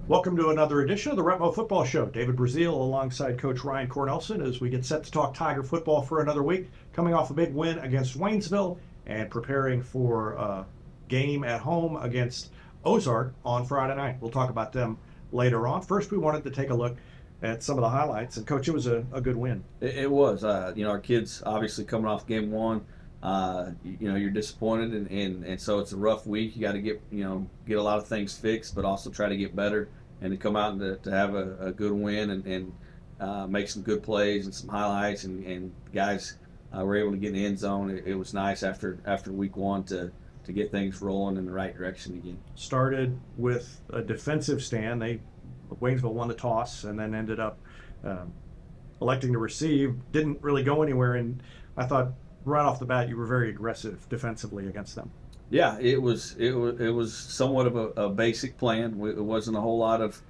Welcome to another edition of the REPMO Football Show. David Brazil alongside Coach Ryan Cornelsen as we get set to talk Tiger football for another week, coming off a big win against Waynesville and preparing for a game at home against Ozark on Friday night. We'll talk about them later on. First, we wanted to take a look at some of the highlights. And, Coach, it was a good win. It was. Our kids obviously coming off game one. You're disappointed, and so it's a rough week. You got to get a lot of things fixed, but also try to get better and to come out and to have a good win and make some good plays and some highlights, and guys were able to get in the end zone. It was nice after week one to get things rolling in the right direction again. Started with a defensive stand. Waynesville won the toss and then ended up electing to receive. Didn't really go anywhere, and I thought right off the bat you were very aggressive defensively against them. Yeah, it was somewhat of a basic plan. It wasn't a whole lot of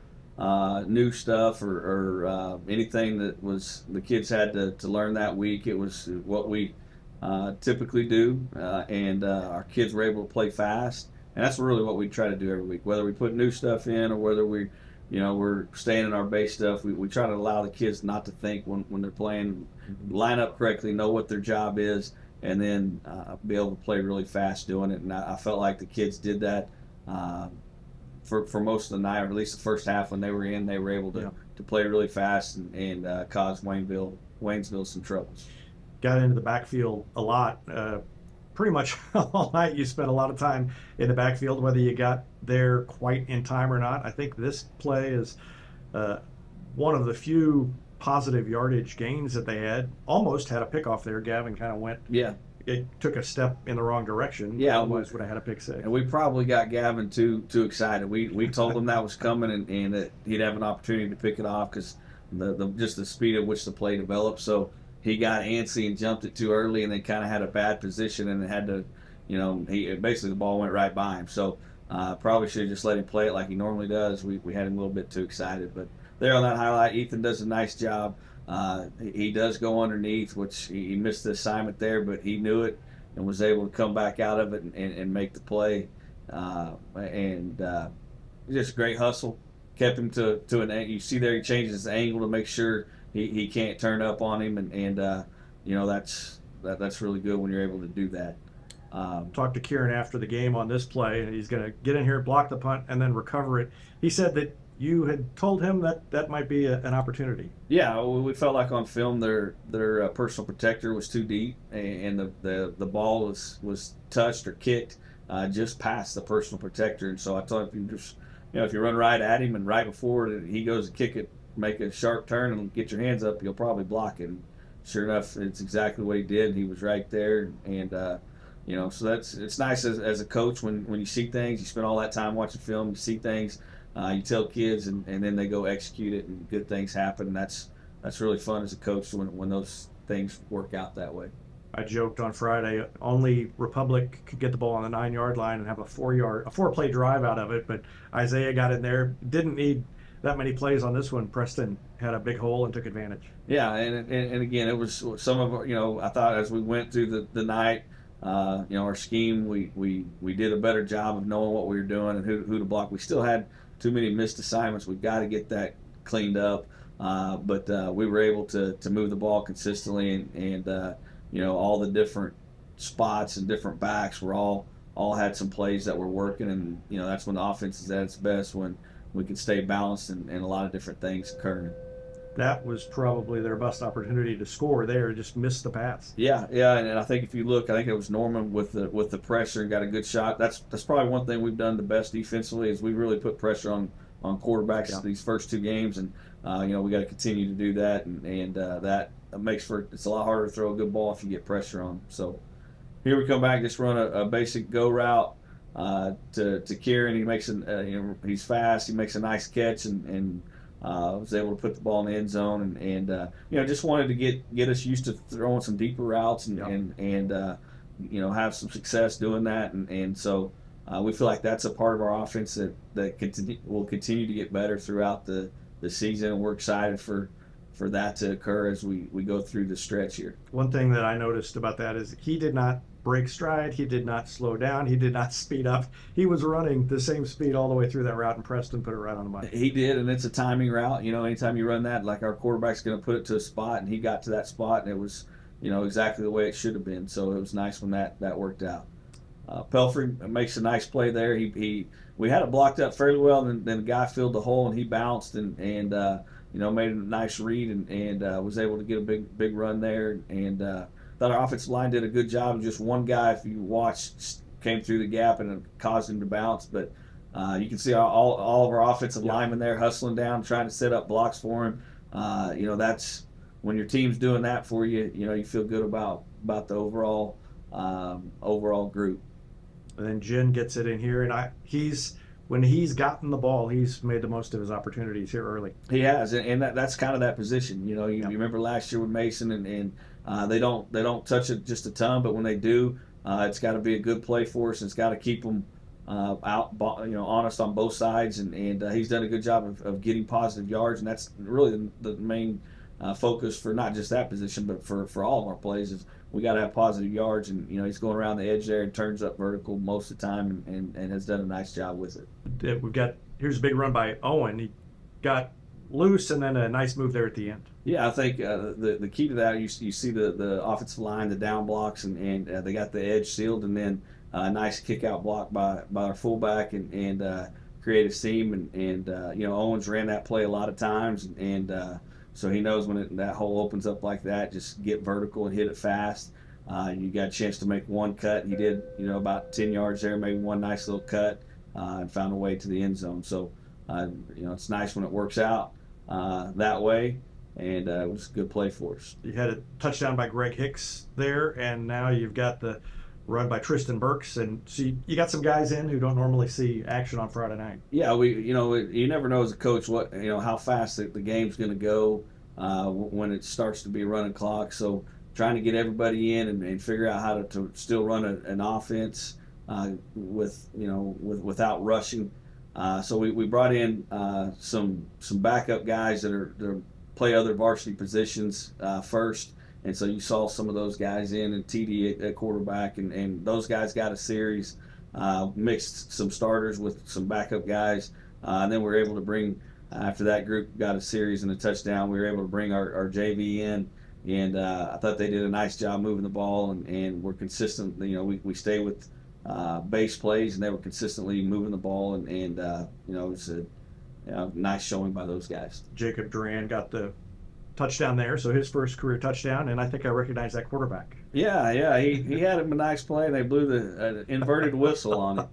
new stuff or anything that was the kids had to learn that week. It was what we typically do, and our kids were able to play fast, and that's really what we try to do every week. Whether we put new stuff in or whether we're staying in our base stuff, we try to allow the kids not to think when they're playing, line up correctly, know what their job is, and then be able to play really fast doing it. And I felt like the kids did that for most of the night, or at least the first half when they were in. They were able to play really fast and cause Waynesville some troubles. Got into the backfield a lot. Pretty much all night you spent a lot of time in the backfield, whether you got there quite in time or not. I think this play is one of the few positive yardage gains that they had. Almost had a pickoff there. Gavin kind of went. Yeah. It took a step in the wrong direction. Yeah, otherwise would have had a pick six. And we probably got Gavin too excited. We told him that was coming and that he'd have an opportunity to pick it off because just the speed at which the play developed. So he got antsy and jumped it too early, and then kind of had a bad position and had to, basically the ball went right by him. So probably should have just let him play it like he normally does. We had him a little bit too excited, but there on that highlight, Ethan does a nice job. He does go underneath, which he missed the assignment there, but he knew it and was able to come back out of it and make the play. Just a great hustle. Kept him to an angle. You see there he changes his angle to make sure he can't turn up on him, and that's really good when you're able to do that. Talked to Kieran after the game on this play, and he's going to get in here, block the punt, and then recover it. He said that you had told him that might be an opportunity. Yeah, we felt like on film their personal protector was too deep, and the ball was touched or kicked just past the personal protector. And so I told him, if you run right at him and right before he goes to kick it, make a sharp turn and get your hands up, you'll probably block it. And sure enough, it's exactly what he did. He was right there, and so it's nice as a coach when you see things, you spend all that time watching film, you see things. You tell kids, and then they go execute it, and good things happen. And that's really fun as a coach when those things work out that way. I joked on Friday, only Republic could get the ball on the 9-yard line and have a 4-play drive out of it. But Isaiah got in there, didn't need that many plays on this one. Preston had a big hole and took advantage. Yeah, and again, it was some of I thought as we went through the night. Our scheme, we did a better job of knowing what we were doing and who to block. We still had too many missed assignments. We've got to get that cleaned up. But we were able to move the ball consistently, and all the different spots and different backs were all had some plays that were working, and that's when the offense is at its best, when we can stay balanced and a lot of different things occurring. That was probably their best opportunity to score there, just missed the pass. Yeah, and I think if you look, I think it was Norman with the pressure and got a good shot. That's probably one thing we've done the best defensively is we really put pressure on quarterbacks these first two games, and we got to continue to do that, and that makes it's a lot harder to throw a good ball if you get pressure on them. So here we come back, just run a basic go route to Kieran. He makes he's fast. He makes a nice catch and was able to put the ball in the end zone, and just wanted to get us used to throwing some deeper routes and have some success doing that, and so we feel like that's a part of our offense that will continue to get better throughout the season, and we're excited for that to occur as we go through the stretch here. One thing that I noticed about that is he did not break stride. He did not slow down. He did not speed up. He was running the same speed all the way through that route, and Preston put it right on the money. He did, and it's a timing route. Anytime you run that, like our quarterback's going to put it to a spot, and he got to that spot, and it was, exactly the way it should have been. So it was nice when that worked out. Pelfrey makes a nice play there. We had it blocked up fairly well, and then the guy filled the hole, and he bounced and made a nice read and was able to get a big run there. And thought our offensive line did a good job. And just one guy, if you watch, came through the gap and it caused him to bounce. But you can see all of our offensive linemen there hustling down, trying to set up blocks for him. That's when your team's doing that for you. You feel good about the overall group. And then Jin gets it in here, and when he's gotten the ball, he's made the most of his opportunities here early. He has, and that's kind of that position. You remember last year with Mason, and they don't touch it just a ton, but when they do, it's got to be a good play for us, and it's got to keep them honest on both sides, and he's done a good job of getting positive yards, and that's really the main focus for not just that position, but for all of our plays is we got to have positive yards, and he's going around the edge there and turns up vertical most of the time, and has done a nice job with it. Here's a big run by Owen. He got loose and then a nice move there at the end. Yeah, I think the key to that, you see the offensive line, the down blocks, and they got the edge sealed, and then a nice kick out block by our fullback and create a seam, and Owens ran that play a lot of times, and so he knows when that hole opens up like that, just get vertical and hit it fast. You got a chance to make one cut. He did, about 10 yards there, made one nice little cut, and found a way to the end zone. So, it's nice when it works out that way, and it was a good play for us. You had a touchdown by Greg Hicks there, and now you've got the run by Tristan Burks, and so you got some guys in who don't normally see action on Friday night. Yeah, you never know as a coach what how fast the game's going to go when it starts to be a running clock. So trying to get everybody in and figure out how to still run an offense without rushing. So we brought in some backup guys that play other varsity positions first. And so you saw some of those guys in, and TD at quarterback, and those guys got a series, mixed some starters with some backup guys, and then we were able to bring, after that group got a series and a touchdown, we were able to bring our JV in, and I thought they did a nice job moving the ball, and we're consistent. We stay with base plays, and they were consistently moving the ball, and it was a nice showing by those guys. Jacob Duran got the touchdown there, so his first career touchdown, and I think I recognize that quarterback. Yeah, he had him a nice play, and they blew the inverted whistle on it.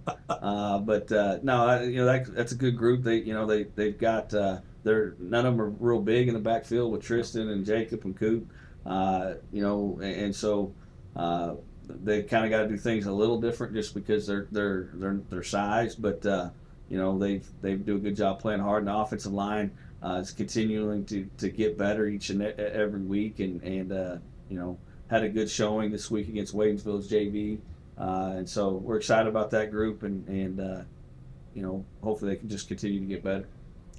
That's a good group. They've got none of them are real big in the backfield with Tristan and Jacob and Coop, and so they kind of got to do things a little different just because their size, but they do a good job playing hard, and the offensive line is continuing to get better each and every week, and had a good showing this week against Wadensville's JV, and so we're excited about that group, and hopefully they can just continue to get better.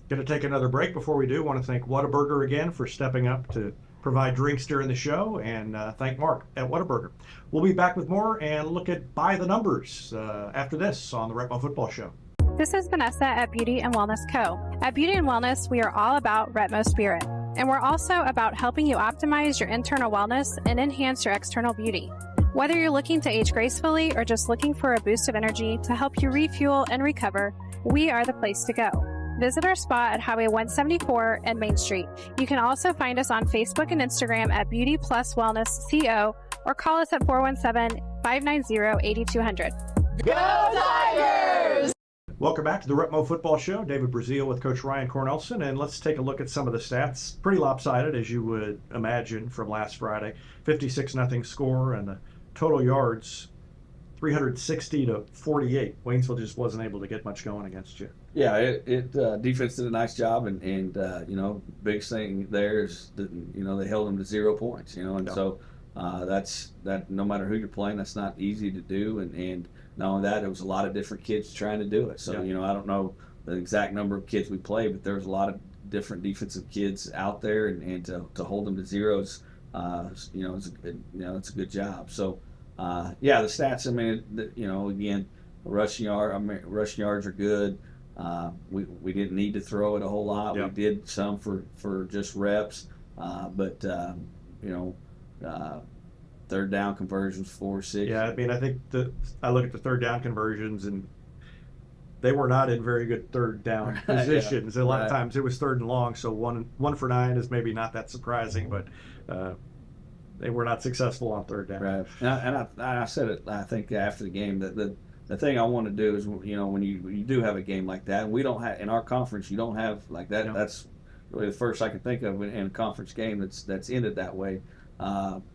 Going to take another break. Before we do, want to thank Whataburger again for stepping up to provide drinks during the show, and thank Mark at Whataburger. We'll be back with more and look at By the Numbers after this on the REPMO Football Show. This is Vanessa at Beauty and Wellness Co. At Beauty and Wellness, we are all about REPMO spirit, and we're also about helping you optimize your internal wellness and enhance your external beauty. Whether you're looking to age gracefully or just looking for a boost of energy to help you refuel and recover, we are the place to go. Visit our spot at Highway 174 and Main Street. You can also find us on Facebook and Instagram at Beauty Plus Wellness CO, or call us at 417-590-8200. Go Tigers! Welcome back to the REPMO Football Show. David Brazil with Coach Ryan Cornelsen, and let's take a look at some of the stats. Pretty lopsided, as you would imagine, from last Friday. 56-0 score, and the total yards 360 to 48. Waynesville just wasn't able to get much going against you. Yeah, defense did a nice job, and biggest thing there is that they held them to 0 points. So that's that. No matter who you're playing, that's not easy to do, and not only that, there was a lot of different kids trying to do it. So I don't know the exact number of kids we played, but there was a lot of different defensive kids out there, and to hold them to zeros, it's a good job. So yeah, the stats. I mean, again, rushing yards are good. We didn't need to throw it a whole lot. Yep. We did some for just reps, but third down conversions 4 6. Yeah, I mean, I think I look at the third down conversions, and they were not in very good third down positions. Yeah, A lot right. of times it was third and long, so 1 for 9 is maybe not that surprising, but they were not successful on third down. Right, and I said it. I think after the game that the thing I want to do is when you do have a game like that, and we don't have in our conference, you don't have like that. Yeah. That's really the first I can think of in a conference game that's ended that way.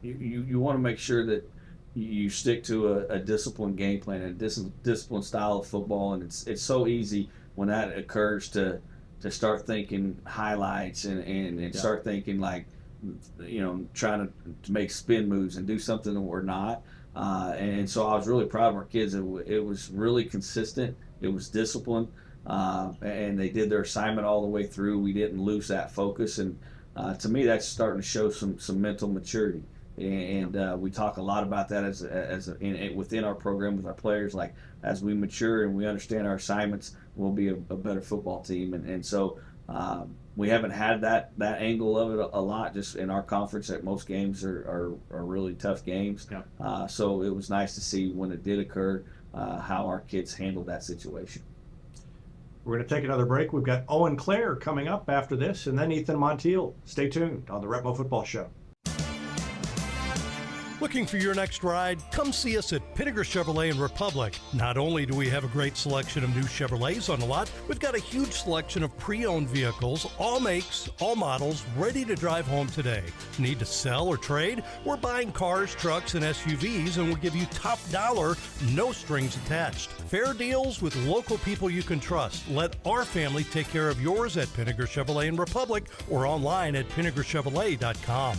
You want to make sure that you stick to a disciplined game plan and a disciplined style of football, and it's so easy when that occurs to start thinking highlights and start thinking like trying to make spin moves and do something that we're not. And so I was really proud of our kids. It was really consistent. It was disciplined, and they did their assignment all the way through. We didn't lose that focus, and to me, that's starting to show some mental maturity. And we talk a lot about that within our program with our players. Like as we mature and we understand our assignments, we'll be a better football team. And so we haven't had that angle of it a lot just in our conference. That most games are really tough games. Yeah. So it was nice to see when it did occur how our kids handled that situation. We're going to take another break. We've got Owen Klier coming up after this, and then Ethan Montiel. Stay tuned on the REPMO Football Show. Looking for your next ride? Come see us at Pinnaker Chevrolet in Republic. Not only do we have a great selection of new Chevrolets on the lot, we've got a huge selection of pre-owned vehicles, all makes, all models, ready to drive home today. Need to sell or trade? We're buying cars, trucks, and SUVs, and we'll give you top dollar, no strings attached. Fair deals with local people you can trust. Let our family take care of yours at Pinnaker Chevrolet in Republic or online at pinnakerchevrolet.com.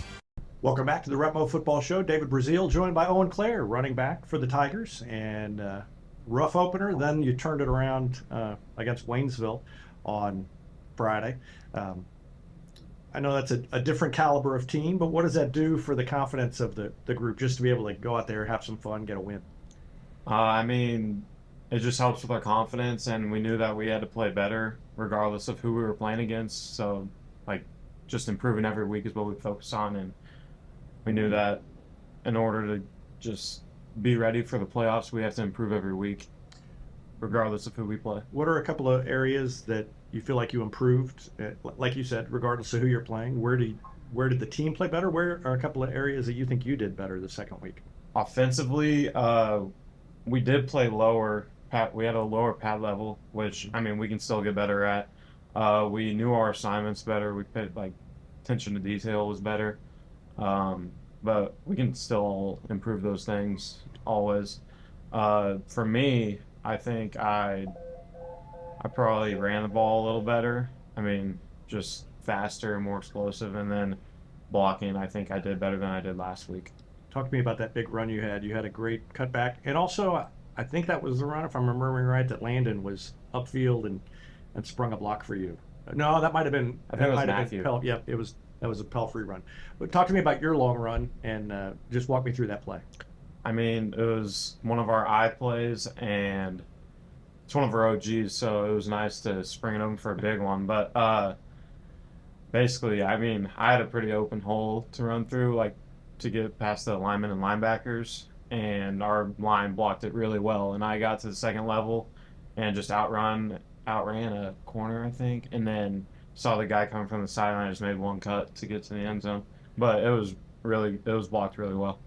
Welcome back to the REPMO Football Show. David Brazil joined by Owen Klier, running back for the Tigers. And rough opener, then you turned it around against Waynesville on Friday. I know that's a different caliber of team, but what does that do for the confidence of the group just to be able to go out there, have some fun, get a win? I mean, it just helps with our confidence, and we knew that we had to play better regardless of who we were playing against. So, just improving every week is what we focus on, and we knew that in order to just be ready for the playoffs, we have to improve every week, regardless of who we play. What are a couple of areas that you feel like you improved? Like you said, regardless of who you're playing, where did the team play better? Where are a couple of areas that you think you did better the second week? Offensively, we did play lower. We had a lower pad level, which, I mean, we can still get better at. We knew our assignments better. We paid, attention to detail was better. But we can still improve those things always. For me, I think I probably ran the ball a little better. I mean, just faster, more explosive, and then blocking, I think I did better than I did last week. Talk to me about that big run you had. You had a great cutback, and also I think that was the run, if I'm remembering right, that Landon was upfield and sprung a block for you. No, that might have been. I think it was Matthew. Yeah, that was a Pelfrey run. But talk to me about your long run and just walk me through that play. I mean, it was one of our eye plays, and it's one of our OGs, so it was nice to spring it over for a big one. But basically, I mean, I had a pretty open hole to run through, to get past the linemen and linebackers, and our line blocked it really well. And I got to the second level and just outran a corner, I think, and then saw the guy coming from the sideline. I just made one cut to get to the end zone, but it was blocked really well.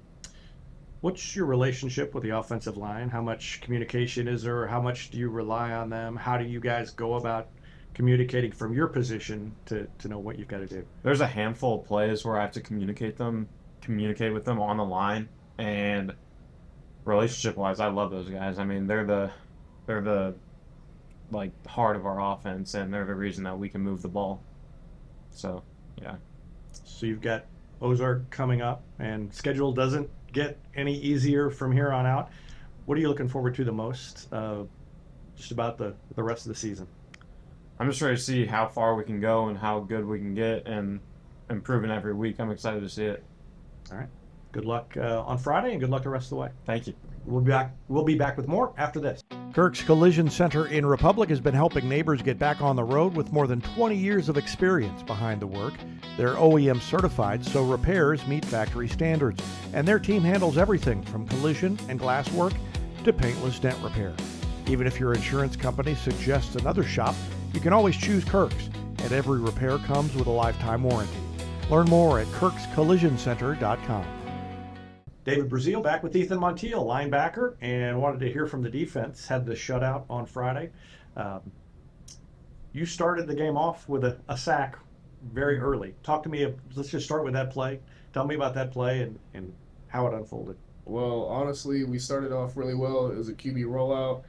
What's your relationship with the offensive line? How much communication is there? How much do you rely on them? How do you guys go about communicating from your position to know what you've got to do? There's a handful of plays where I have to communicate with them on the line, and relationship-wise, I love those guys. I mean, they're the heart of our offense, and they're the reason that we can move the ball. So, yeah. So you've got Ozark coming up, and schedule doesn't get any easier from here on out. What are you looking forward to the most just about the rest of the season? I'm just ready to see how far we can go and how good we can get, and improving every week. I'm excited to see it. All right. Good luck on Friday, and good luck the rest of the way. Thank you. We'll be back with more after this. Kirk's Collision Center in Republic has been helping neighbors get back on the road with more than 20 years of experience behind the work. They're OEM certified, so repairs meet factory standards. And their team handles everything from collision and glass work to paintless dent repair. Even if your insurance company suggests another shop, you can always choose Kirk's, and every repair comes with a lifetime warranty. Learn more at kirkscollisioncenter.com. David Brazil back with Ethan Montiel, linebacker, and wanted to hear from the defense. Had the shutout on Friday. You started the game off with a sack very early. Talk to me. Let's just start with that play. Tell me about that play and how it unfolded. Well, honestly, we started off really well. It was a QB rollout.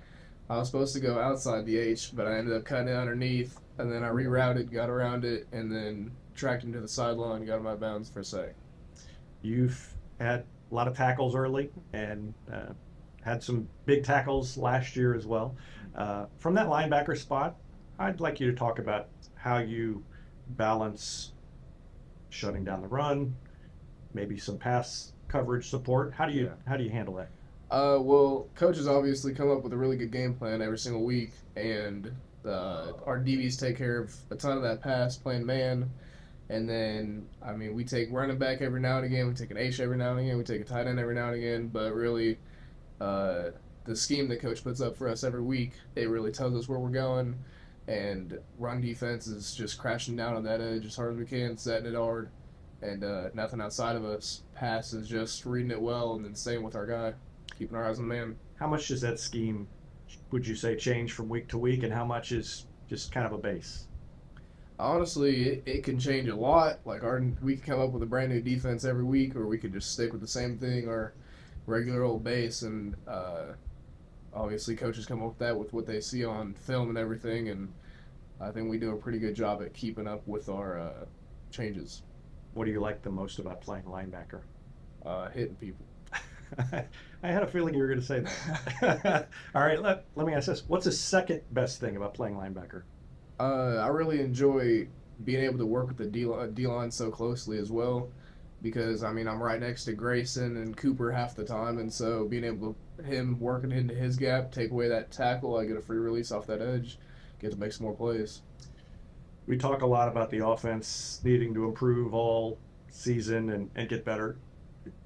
I was supposed to go outside the H, but I ended up cutting it underneath, and then I rerouted, got around it, and then tracked him to the sideline, got him out of bounds for a sack. You've had a lot of tackles early and had some big tackles last year as well. From that linebacker spot, I'd like you to talk about how you balance shutting down the run, maybe some pass coverage support. How do you handle that? Well, coaches obviously come up with a really good game plan every single week, and our DBs take care of a ton of that pass, playing man. And then, we take running back every now and again. We take an H every now and again. We take a tight end every now and again. But really, the scheme that coach puts up for us every week, it really tells us where we're going. And run defense is just crashing down on that edge as hard as we can, setting it hard, and nothing outside of us. Pass is just reading it well, and then same with our guy, keeping our eyes on the man. How much does that scheme, would you say, change from week to week, and how much is just kind of a base? Honestly, it can change a lot. Like we could come up with a brand new defense every week, or we could just stick with the same thing, our regular old base. And obviously, coaches come up with that with what they see on film and everything. And I think we do a pretty good job at keeping up with our changes. What do you like the most about playing linebacker? Hitting people. I had a feeling you were going to say that. All right, let me ask this: what's the second best thing about playing linebacker? I really enjoy being able to work with the D-line so closely as well, because, I'm right next to Grayson and Cooper half the time, and so being able to, him working into his gap, take away that tackle, I get a free release off that edge, get to make some more plays. We talk a lot about the offense needing to improve all season and get better.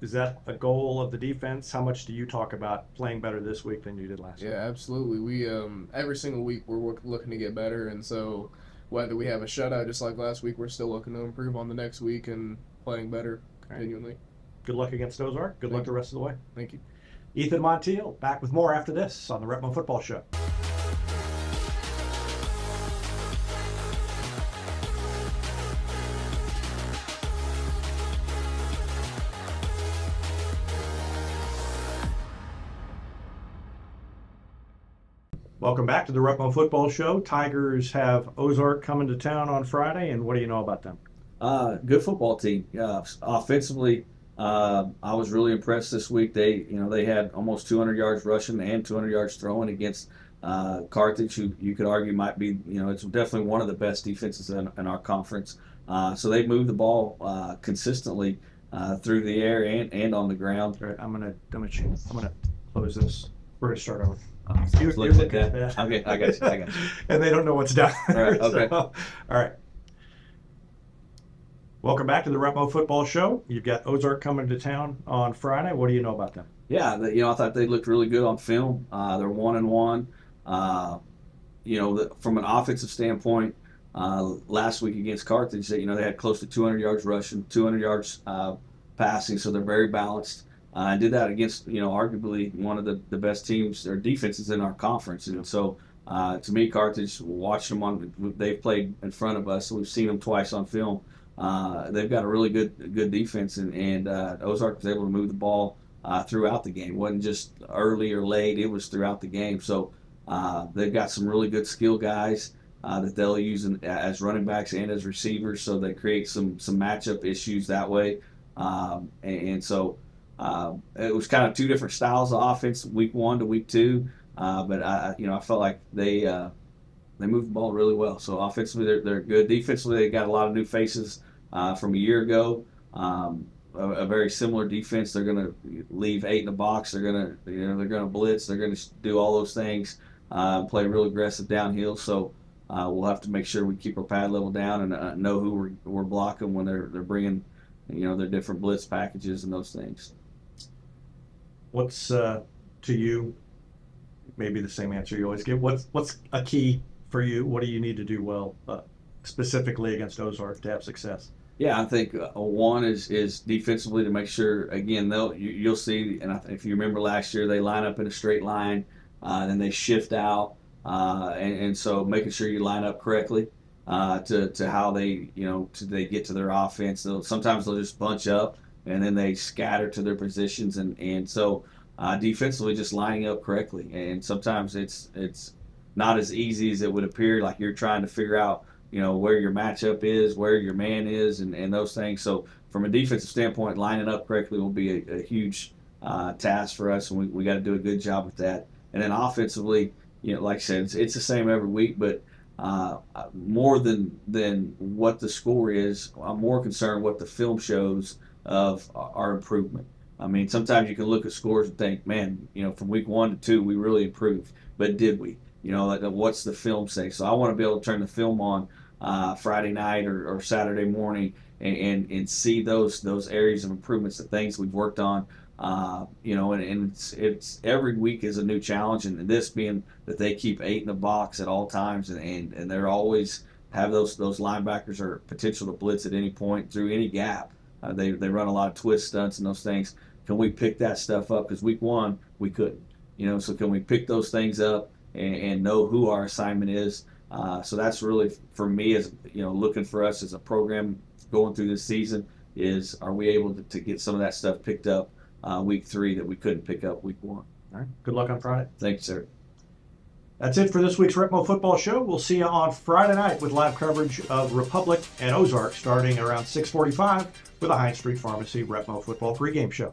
Is that a goal of the defense? How much do you talk about playing better this week than you did last week? Yeah, absolutely. We every single week we're looking to get better, and so whether we have a shutout just like last week, we're still looking to improve on the next week and playing better continually. Good luck against Ozark. Good luck the rest of the way. Thank you. Ethan Montiel back with more after this on the REPMO Football Show. Welcome back to the REPMO Football Show. Tigers have Ozark coming to town on Friday, and what do you know about them? Good football team. Offensively, I was really impressed this week. They had almost 200 yards rushing and 200 yards throwing against Carthage, who you could argue might be, it's definitely one of the best defenses in our conference. So they moved the ball consistently through the air and on the ground. All right, I'm gonna close this. We're gonna start over. You're looking at that. Okay, I got you. And they don't know what's down there. All right, okay. So, all right. Welcome back to the REPMO Football Show. You've got Ozark coming to town on Friday. What do you know about them? Yeah, I thought they looked really good on film. They're 1-1. From an offensive standpoint, last week against Carthage, they had close to 200 yards rushing, 200 yards passing, so they're very balanced. And did that against, arguably one of the best teams or defenses in our conference. And so, to me, Carthage, watching them they've played in front of us, so we've seen them twice on film. They've got a really good defense, and Ozark was able to move the ball throughout the game. It wasn't just early or late; it was throughout the game. So they've got some really good skill guys that they'll use as running backs and as receivers. So they create some matchup issues that way, and so. It was kind of two different styles of offense, week 1 to week 2, but I felt like they moved the ball really well. So offensively, they're good. Defensively, they got a lot of new faces from a year ago. a very similar defense. They're going to leave 8 in the box. They're going to blitz. They're going to do all those things. Play real aggressive downhill. So we'll have to make sure we keep our pad level down and know who we're blocking when they're bringing, their different blitz packages and those things. What's to you? Maybe the same answer you always give. What's a key for you? What do you need to do well, specifically against Ozark to have success? Yeah, I think one is defensively to make sure, again, you'll see, and if you remember last year, they line up in a straight line, then they shift out, and so making sure you line up correctly to how they get to their offense. Sometimes they'll just bunch up, and then they scatter to their positions, and so defensively just lining up correctly. And sometimes it's not as easy as it would appear, like you're trying to figure out where your matchup is, where your man is, and those things. So from a defensive standpoint, lining up correctly will be a huge task for us, and we got to do a good job with that. And then offensively, like I said, it's the same every week, but more than what the score is, I'm more concerned what the film shows of our improvement. I mean, sometimes you can look at scores and think, man, from week 1 to 2, we really improved, but did we? What's the film say? So I want to be able to turn the film on Friday night or Saturday morning and see those areas of improvements, the things we've worked on. And it's every week is a new challenge, and this being that they keep 8 in the box at all times, and they're always have those linebackers are potential to blitz at any point through any gap. They run a lot of twist stunts and those things. Can we pick that stuff up? Because week 1 we couldn't. So can we pick those things up and know who our assignment is? So that's really for me, as looking for us as a program going through this season, is are we able to get some of that stuff picked up week 3 that we couldn't pick up week 1? All right. Good luck on Friday. Thank you, sir. That's it for this week's REPMO Football Show. We'll see you on Friday night with live coverage of Republic and Ozark starting around 6:45 with the Hines Street Pharmacy REPMO Football pregame show.